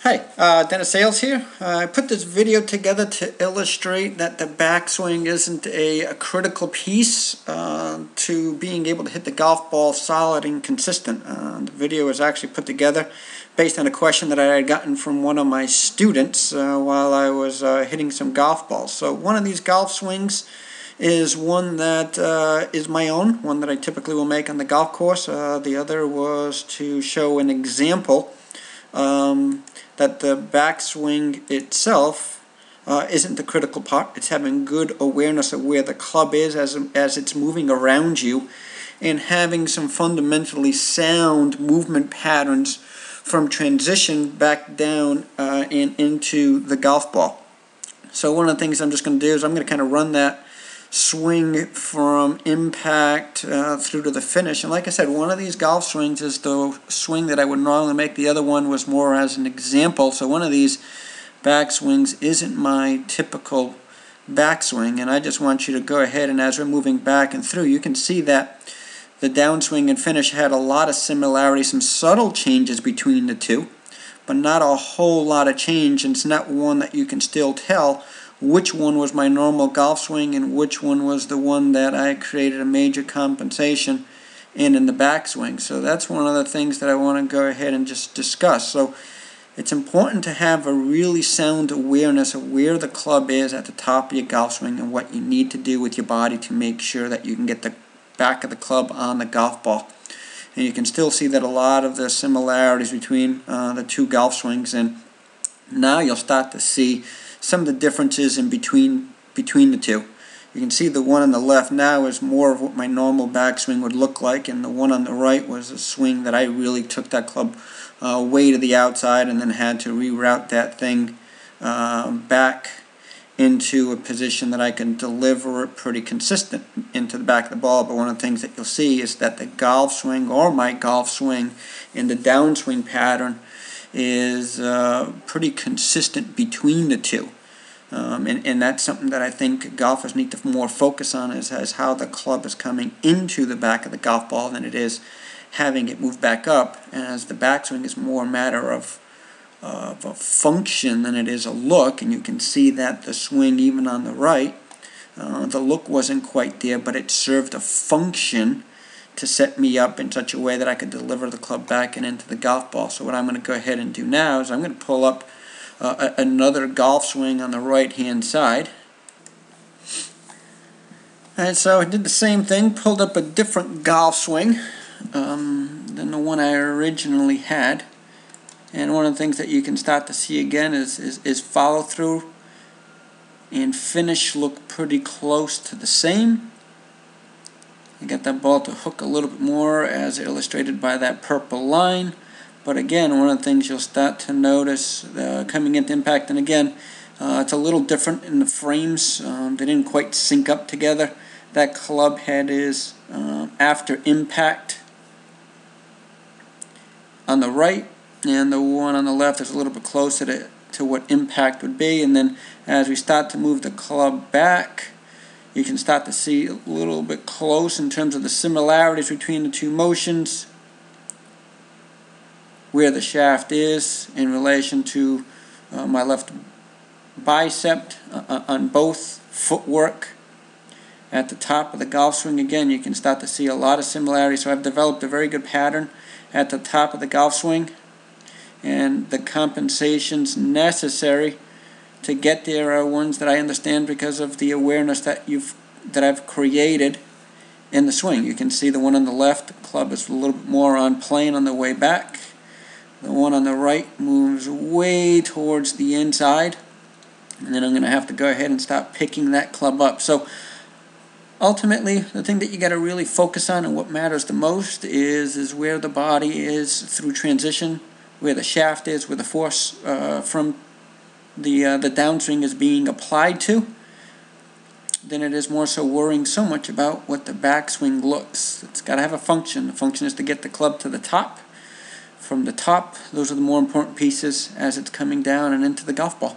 Hi, Dennis Sales here. I put this video together to illustrate that the backswing isn't a critical piece to being able to hit the golf ball solid and consistent. The video was actually put together based on a question that I had gotten from one of my students while I was hitting some golf balls. So one of these golf swings is one that is my own, one that I typically will make on the golf course. The other was to show an example that the backswing itself isn't the critical part. It's having good awareness of where the club is as it's moving around you, and having some fundamentally sound movement patterns from transition back down and into the golf ball. So one of the things I'm just going to do is I'm going to kind of run that swing from impact through to the finish. And like I said, one of these golf swings is the swing that I would normally make. The other one was more as an example. So one of these backswings isn't my typical backswing, and I just want you to go ahead and as we're moving back and through, you can see that the downswing and finish had a lot of similarities, some subtle changes between the two, but not a whole lot of change, and it's not one that you can still tell which one was my normal golf swing and which one was the one that I created a major compensation in the backswing. So that's one of the things that I want to go ahead and just discuss. So it's important to have a really sound awareness of where the club is at the top of your golf swing and what you need to do with your body to make sure that you can get the back of the club on the golf ball. And you can still see that a lot of the similarities between the two golf swings, and now you'll start to see some of the differences in between the two. You can see the one on the left now is more of what my normal backswing would look like, and the one on the right was a swing that I really took that club way to the outside and then had to reroute that thing back into a position that I can deliver it pretty consistent into the back of the ball. But one of the things that you'll see is that the golf swing, or my golf swing, in the downswing pattern is pretty consistent between the two. And that's something that I think golfers need to more focus on, is how the club is coming into the back of the golf ball than it is having it move back up, as the backswing is more a matter of a function than it is a look. And you can see that the swing, even on the right, the look wasn't quite there, but it served a function to set me up in such a way that I could deliver the club back and into the golf ball. So what I'm going to go ahead and do now is I'm going to pull up another golf swing on the right hand side. And so I did the same thing, pulled up a different golf swing than the one I originally had. And one of the things that you can start to see again is follow through and finish look pretty close to the same. I got that ball to hook a little bit more, as illustrated by that purple line. But again, one of the things you'll start to notice coming into impact, and again, it's a little different in the frames. They didn't quite sync up together. That club head is after impact on the right, and the one on the left is a little bit closer to what impact would be. And then as we start to move the club back, you can start to see a little bit close in terms of the similarities between the two motions, where the shaft is in relation to my left bicep on both footwork. At the top of the golf swing, again, you can start to see a lot of similarities. So I've developed a very good pattern at the top of the golf swing, and the compensations necessary to get there are ones that I understand because of the awareness that I've created in the swing. You can see the one on the left, the club is a little bit more on plane on the way back. The one on the right moves way towards the inside, and then I'm going to have to go ahead and start picking that club up. So ultimately, the thing that you got to really focus on, and what matters the most, is where the body is through transition, where the shaft is, where the force from the downswing is being applied to, than it is more so worrying so much about what the backswing looks. It's got to have a function. The function is to get the club to the top. From the top, those are the more important pieces as it's coming down and into the golf ball.